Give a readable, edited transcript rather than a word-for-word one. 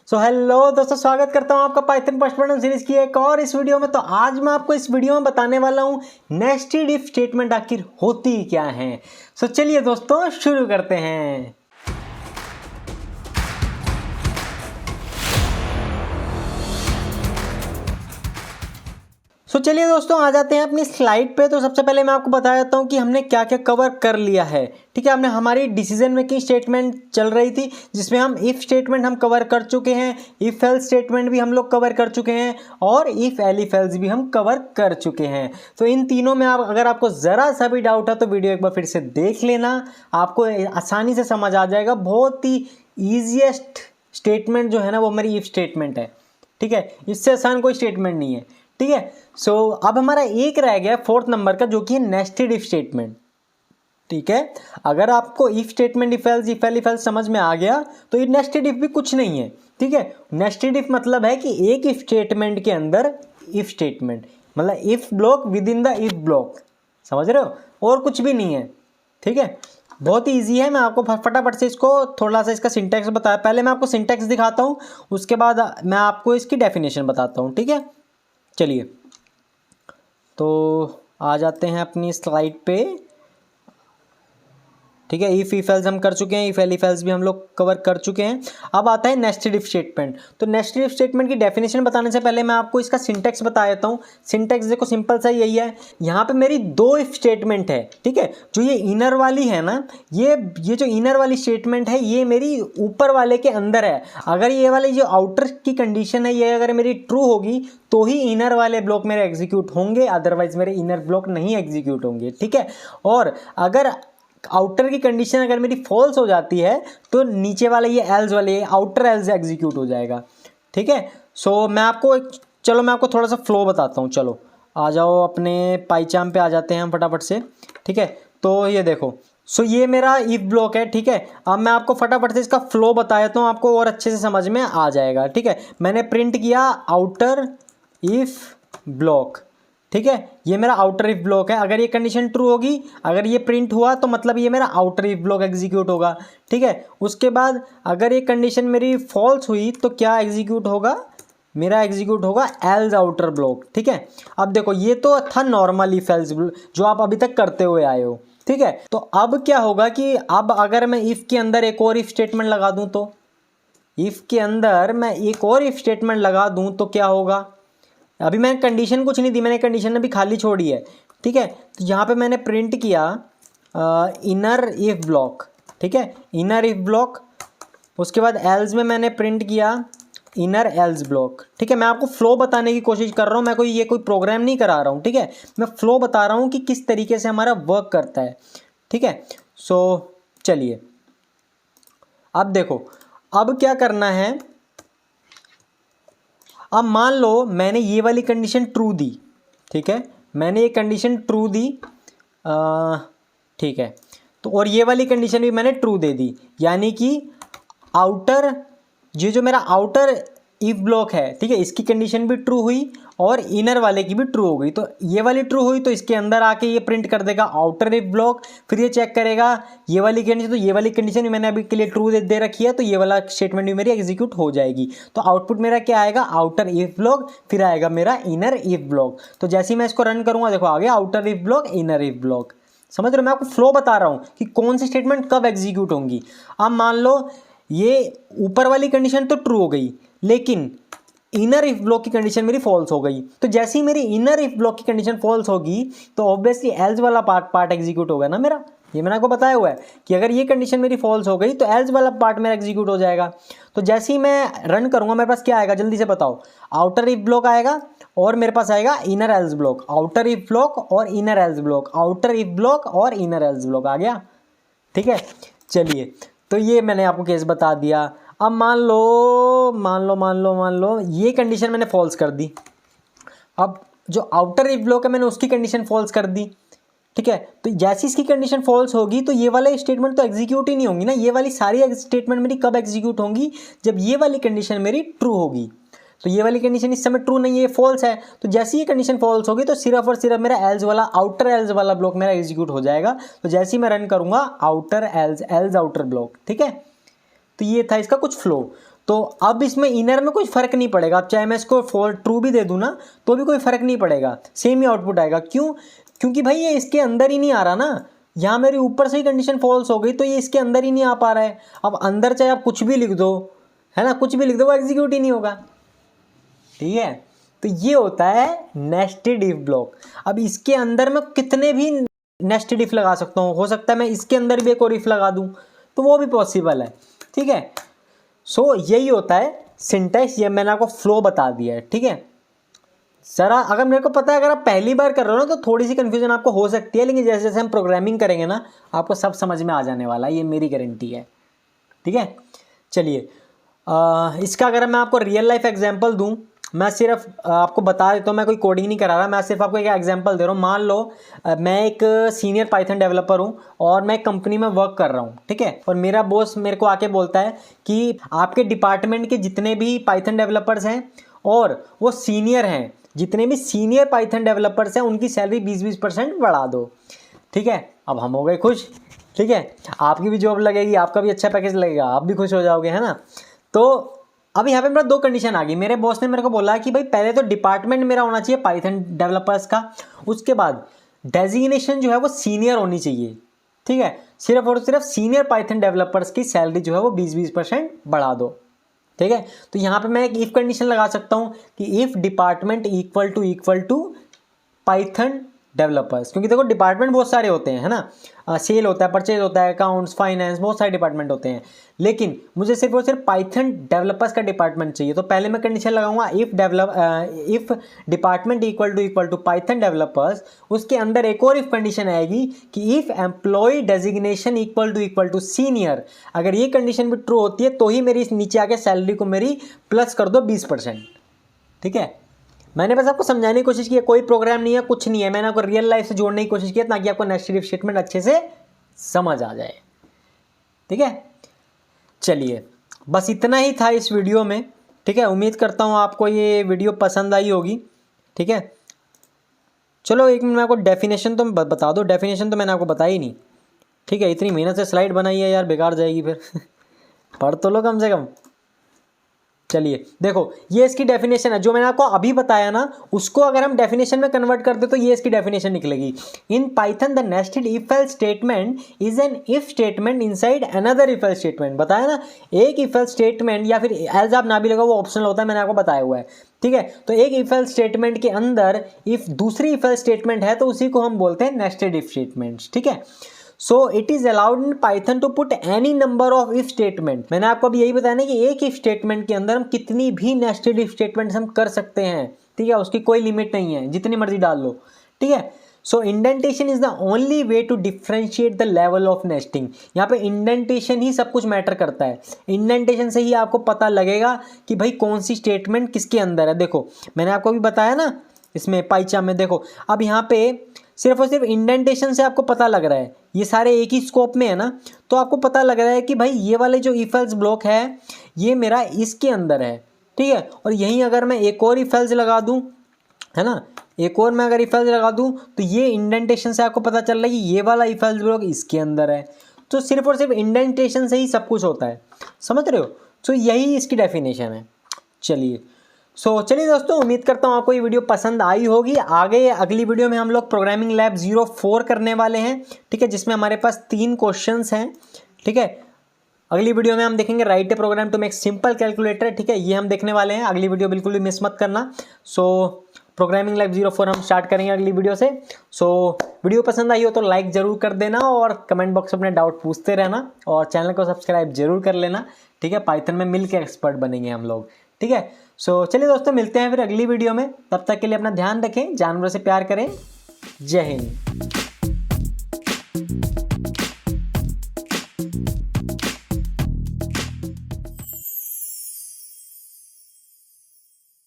So hello दोस्तों, स्वागत करता हूं आपका पाइथन फर्स्ट बटन सीरीज की एक और इस वीडियो में। तो आज मैं आपको इस वीडियो में बताने वाला हूं नेस्टेड इफ स्टेटमेंट आखिर होती क्या है। सो चलिए दोस्तों शुरू करते हैं। सो चलिए दोस्तों आ जाते हैं अपनी स्लाइड पे। तो सबसे पहले मैं आपको बता देता हूँ कि हमने क्या क्या कवर कर लिया है। ठीक है, हमने हमारी डिसीजन मेकिंग स्टेटमेंट चल रही थी जिसमें हम इफ स्टेटमेंट हम कवर कर चुके हैं, इफ एल्स स्टेटमेंट भी हम लोग कवर कर चुके हैं और इफ एलिफ एल्स भी हम कवर कर चुके हैं। तो इन तीनों में अगर आपको ज़रा सा भी डाउट है तो वीडियो एक बार फिर से देख लेना, आपको आसानी से समझ आ जाएगा। बहुत ही ईजिएस्ट स्टेटमेंट जो है ना वो हमारी इफ स्टेटमेंट है। ठीक है, इससे आसान कोई स्टेटमेंट नहीं है। ठीक है, सो अब हमारा एक रह गया फोर्थ नंबर का, जो कि है नेस्टेड इफ स्टेटमेंट। ठीक है, अगर आपको इफ स्टेटमेंट इफ एल्स समझ में आ गया तो ये नेस्टेड इफ भी कुछ नहीं है। ठीक है, नेस्टेड इफ मतलब है कि एक इफ स्टेटमेंट के अंदर इफ स्टेटमेंट, मतलब if block with in the if block, समझ रहे हो, और कुछ भी नहीं है। ठीक है, बहुत ही ईजी है। मैं आपको फटाफट से इसको थोड़ा सा इसका सिंटैक्स बताया। पहले मैं आपको सिंटैक्स दिखाता हूँ, उसके बाद मैं आपको इसकी डेफिनेशन बताता हूँ। ठीक है, चलिए तो आ जाते हैं अपनी स्लाइड पे। ठीक है, इफ एल्स हम कर चुके हैं, इफ एलिफ एल्स भी हम लोग कवर कर चुके हैं। अब आता है नेस्टेड इफ स्टेटमेंट। तो नेस्टेड इफ स्टेटमेंट की डेफिनेशन बताने से पहले मैं आपको इसका सिंटैक्स बता देता हूँ। सिंटैक्स देखो सिंपल सा यही है। यहाँ पे मेरी दो इफ स्टेटमेंट है। ठीक है, जो ये इनर वाली है ना, ये जो इनर वाली स्टेटमेंट है ये मेरी ऊपर वाले के अंदर है। अगर ये वाली जो आउटर की कंडीशन है ये अगर मेरी ट्रू होगी तो ही इनर वाले ब्लॉक मेरे एग्जीक्यूट होंगे, अदरवाइज मेरे इनर ब्लॉक नहीं एग्जीक्यूट होंगे। ठीक है, और अगर आउटर की कंडीशन अगर मेरी फॉल्स हो जाती है तो नीचे वाले ये एल्स वाले आउटर एल्स एग्जीक्यूट हो जाएगा। ठीक है, सो मैं आपको थोड़ा सा फ्लो बताता हूँ। चलो आ जाओ, अपने पाइचाम पे आ जाते हैं हम फटाफट से। ठीक है, तो ये देखो, सो ये मेरा इफ ब्लॉक है। ठीक है, अब मैं आपको फटाफट से इसका फ्लो बता देता हूँ, आपको और अच्छे से समझ में आ जाएगा। ठीक है, मैंने प्रिंट किया आउटर इफ ब्लॉक। ठीक है, ये मेरा आउटर इफ ब्लॉक है। अगर ये कंडीशन ट्रू होगी, अगर ये प्रिंट हुआ तो मतलब ये मेरा आउटर इफ ब्लॉक एग्जीक्यूट होगा। ठीक है, उसके बाद अगर ये कंडीशन मेरी फॉल्स हुई तो क्या एग्जीक्यूट होगा, मेरा एग्जीक्यूट होगा एल्स आउटर ब्लॉक। ठीक है, अब देखो ये तो था नॉर्मल इफ एल्स जो आप अभी तक करते हुए आए हो। ठीक है, तो अब क्या होगा कि अब अगर मैं इफ के अंदर एक और इफ स्टेटमेंट लगा दूं, तो इफ के अंदर मैं एक और इफ स्टेटमेंट लगा दूं तो क्या होगा। अभी मैंने कंडीशन कुछ नहीं दी, मैंने कंडीशन अभी खाली छोड़ी है। ठीक है, तो यहाँ पे मैंने प्रिंट किया इनर इफ ब्लॉक। ठीक है, इनर इफ ब्लॉक, उसके बाद एल्स में मैंने प्रिंट किया इनर एल्स ब्लॉक। ठीक है, मैं आपको फ्लो बताने की कोशिश कर रहा हूँ, मैं कोई प्रोग्राम नहीं करा रहा हूँ। ठीक है, मैं फ्लो बता रहा हूँ कि किस तरीके से हमारा वर्क करता है। ठीक है, सो चलिए अब देखो, अब क्या करना है। अब मान लो मैंने ये वाली कंडीशन ट्रू दी। ठीक है, मैंने ये कंडीशन ट्रू दी। ठीक है, तो और ये वाली कंडीशन भी मैंने ट्रू दे दी, यानी कि आउटर ये जो मेरा आउटर इफ ब्लॉक है, ठीक है, इसकी कंडीशन भी ट्रू हुई और इनर वाले की भी ट्रू हो गई। तो ये वाली ट्रू हुई तो इसके अंदर आके ये प्रिंट कर देगा आउटर इफ ब्लॉक। फिर ये चेक करेगा ये वाली कंडीशन, तो ये वाली कंडीशन भी मैंने अभी के लिए ट्रू दे रखी है, तो ये वाला स्टेटमेंट भी मेरी एग्जीक्यूट हो जाएगी। तो आउटपुट मेरा क्या आएगा, आउटर इफ ब्लॉक, फिर आएगा मेरा इनर इफ ब्लॉक। तो जैसे ही मैं इसको रन करूंगा, देखो आ गया outer if block, inner if block. समझ रहे हो, मैं आपको फ्लो बता रहा हूँ कि कौन सी स्टेटमेंट कब एग्जीक्यूट होंगी। अब मान लो ये ऊपर वाली कंडीशन तो ट्रू हो गई, लेकिन इनर इफ ब्लॉक की कंडीशन मेरी फॉल्स हो गई। तो जैसे ही मेरी इनर इफ ब्लॉक की कंडीशन फॉल्स होगी तो ऑब्वियसली एल्स वाला पार्ट एग्जीक्यूट होगा ना मेरा। ये मैंने आपको बताया हुआ है कि अगर ये कंडीशन मेरी फॉल्स हो गई तो एल्स वाला पार्ट मेरा एग्जीक्यूट हो जाएगा। तो जैसे ही मैं रन करूंगा मेरे पास क्या आएगा, जल्दी से बताओ, आउटर इफ ब्लॉक आएगा और मेरे पास आएगा inner else block. Outer if block और inner else block, outer if block और इनर एल्स ब्लॉक आ गया। ठीक है, चलिए तो ये मैंने आपको केस बता दिया। अब मान लो ये कंडीशन मैंने फॉल्स कर दी। अब जो आउटर इफ ब्लॉक है मैंने उसकी कंडीशन फॉल्स कर दी। ठीक है, तो जैसी इसकी कंडीशन फॉल्स होगी तो ये वाला स्टेटमेंट तो एग्जीक्यूट ही नहीं होंगी ना। ये वाली सारी स्टेटमेंट मेरी कब एग्जीक्यूट होंगी, जब ये वाली कंडीशन मेरी ट्रू होगी। तो ये वाली कंडीशन इस समय ट्रू नहीं है, ये फॉल्स है। तो जैसे ये कंडीशन फॉल्स होगी तो सिर्फ और सिर्फ मेरा एल्स वाला आउटर एल्स वाला ब्लॉक मेरा एग्जीक्यूट हो जाएगा। तो जैसे ही मैं रन करूंगा आउटर एल्स आउटर ब्लॉक। ठीक है, तो ये था इसका कुछ फ्लो। तो अब इसमें इनर में कोई फ़र्क नहीं पड़ेगा। अब चाहे मैं इसको ट्रू भी दे दूँ ना तो भी कोई फ़र्क नहीं पड़ेगा, सेम ही आउटपुट आएगा। क्यों? क्योंकि भाई ये इसके अंदर ही नहीं आ रहा ना, यहाँ मेरी ऊपर से ही कंडीशन फॉल्स हो गई तो ये इसके अंदर ही नहीं आ पा रहा है। अब अंदर चाहे आप कुछ भी लिख दो, है ना, कुछ भी लिख दो, वो एग्जीक्यूट ही नहीं होगा। ठीक है, तो ये होता है नेस्टेड इफ ब्लॉक। अब इसके अंदर मैं कितने भी नेस्टेड इफ लगा सकता हूँ, हो सकता है मैं इसके अंदर भी एक और इफ लगा दूँ तो वो भी पॉसिबल है। ठीक है, सो यही होता है सिंटैक्स। ये मैंने आपको फ्लो बता दिया है। ठीक है, जरा अगर मेरे को पता है अगर आप पहली बार कर रहे हो ना तो थोड़ी सी कन्फ्यूजन आपको हो सकती है, लेकिन जैसे जैसे हम प्रोग्रामिंग करेंगे ना आपको सब समझ में आ जाने वाला है, ये मेरी गारंटी है। ठीक है, चलिए इसका अगर मैं आपको रियल लाइफ एग्जांपल दूं, मैं सिर्फ आपको बता देता हूँ, मैं कोई कोडिंग नहीं करा रहा, मैं सिर्फ आपको एक एग्जांपल दे रहा हूँ। मान लो मैं एक सीनियर पाइथन डेवलपर हूँ और मैं एक कंपनी में वर्क कर रहा हूँ। ठीक है, और मेरा बॉस मेरे को आके बोलता है कि आपके डिपार्टमेंट के जितने भी पाइथन डेवलपर्स हैं और वो सीनियर हैं, जितने भी सीनियर पाइथन डेवलपर्स हैं उनकी सैलरी 20% बढ़ा दो। ठीक है, अब हम हो गए खुश। ठीक है, आपकी भी जॉब लगेगी, आपका भी अच्छा पैकेज लगेगा, आप भी खुश हो जाओगे, है ना। तो अब यहाँ पे मेरा दो कंडीशन आ गई। मेरे बॉस ने मेरे को बोला कि भाई पहले तो डिपार्टमेंट मेरा होना चाहिए पाइथन डेवलपर्स का, उसके बाद डेजिग्नेशन जो है वो सीनियर होनी चाहिए। ठीक है, सिर्फ और सिर्फ सीनियर पाइथन डेवलपर्स की सैलरी जो है वो 20% बढ़ा दो। ठीक है, तो यहाँ पे मैं एक इफ कंडीशन लगा सकता हूँ कि if department equal to Python developers, क्योंकि देखो डिपार्टमेंट बहुत सारे होते हैं, है ना, सेल होता है, परचेज होता है, अकाउंट्स, फाइनेंस, बहुत सारे डिपार्टमेंट होते हैं, लेकिन मुझे सिर्फ और सिर्फ पाइथन डेवलपर्स का डिपार्टमेंट चाहिए। तो पहले मैं कंडीशन लगाऊंगा if department equal to Python developers, उसके अंदर एक और इफ कंडीशन आएगी कि if employ designation equal to senior. अगर ये कंडीशन भी ट्रू होती है तो ही मेरी नीचे आके सैलरी को मेरी प्लस कर दो 20%। ठीक है, मैंने बस आपको समझाने की कोशिश की है, कोई प्रोग्राम नहीं है, कुछ नहीं है, मैंने आपको रियल लाइफ से जोड़ने की कोशिश की है ताकि आपको नेस्टेड इफ स्टेटमेंट अच्छे से समझ आ जाए। ठीक है, चलिए बस इतना ही था इस वीडियो में। ठीक है, उम्मीद करता हूँ आपको ये वीडियो पसंद आई होगी। ठीक है, चलो एक मिनट में आपको डेफिनेशन तो बता दो। डेफिनेशन तो मैंने आपको बताया ही नहीं। ठीक है, इतनी मेहनत से स्लाइड बनाई है यार, बेकार जाएगी फिर पढ़ तो लो कम से कम। चलिए देखो, ये इसकी डेफिनेशन है, जो मैंने आपको अभी बताया ना उसको अगर हम डेफिनेशन में कन्वर्ट कर दे तो ये इसकी डेफिनेशन निकलेगी। In Python the nested if else statement is an if statement inside another if else statement. बताया ना, एक इफ एल्स स्टेटमेंट या फिर एल्स आप ना भी लगाओ, वो ऑप्शनल होता है, मैंने आपको बताया हुआ है। ठीक है, तो एक इफ एल्स स्टेटमेंट के अंदर इफ दूसरी इफ एल्स स्टेटमेंट है तो उसी को हम बोलते हैं नेस्टेड इफ स्टेटमेंट्स। ठीक है, so it is allowed in Python to put any number of if statement. मैंने आपको अभी यही बताया ना कि एक इफ स्टेटमेंट के अंदर हम कितनी भी नेस्टेड इफ स्टेटमेंट्स हम कर सकते हैं। ठीक है, उसकी कोई लिमिट नहीं है, जितनी मर्जी डाल लो। ठीक है, so indentation is the only way to differentiate the level of nesting. यहाँ पे इंडेंटेशन ही सब कुछ मैटर करता है। इंडेंटेशन से ही आपको पता लगेगा कि भाई कौन सी स्टेटमेंट किसके अंदर है। देखो मैंने आपको भी बताया ना इसमें पाइचार्ट में, देखो अब यहाँ पे सिर्फ और सिर्फ इंडेंटेशन से आपको पता लग रहा है, ये सारे एक ही स्कोप में है ना, तो आपको पता लग रहा है कि भाई ये वाले जो इफ एल्स ब्लॉक है ये मेरा इसके अंदर है। ठीक है, और यहीं अगर मैं एक और इफ एल्स लगा दूं, है ना, एक और मैं अगर इफ एल्स लगा दूं तो ये इंडेंटेशन से आपको पता चल रहा है कि ये वाला इफ एल्स ब्लॉक इसके अंदर है। तो सिर्फ और सिर्फ इंडेंटेशन से ही सब कुछ होता है, समझ रहे हो। तो यही इसकी डेफिनेशन है। चलिए चलिए दोस्तों, उम्मीद करता हूँ आपको ये वीडियो पसंद आई होगी। आगे अगली वीडियो में हम लोग प्रोग्रामिंग लैब 04 करने वाले हैं। ठीक है, जिसमें हमारे पास 3 क्वेश्चंस हैं। ठीक है, अगली वीडियो में हम देखेंगे write a program to make simple calculator. ठीक है, ये हम देखने वाले हैं। अगली वीडियो बिल्कुल भी मिस मत करना। प्रोग्रामिंग लैब 04 हम स्टार्ट करेंगे अगली वीडियो से। वीडियो पसंद आई हो तो लाइक ज़रूर कर देना और कमेंट बॉक्स में अपने डाउट पूछते रहना और चैनल को सब्सक्राइब जरूर कर लेना। ठीक है, पाइथन में मिल के एक्सपर्ट बनेंगे हम लोग। ठीक है, चलिए दोस्तों, मिलते हैं फिर अगली वीडियो में। तब तक के लिए अपना ध्यान रखें, जानवरों से प्यार करें। जय हिंद।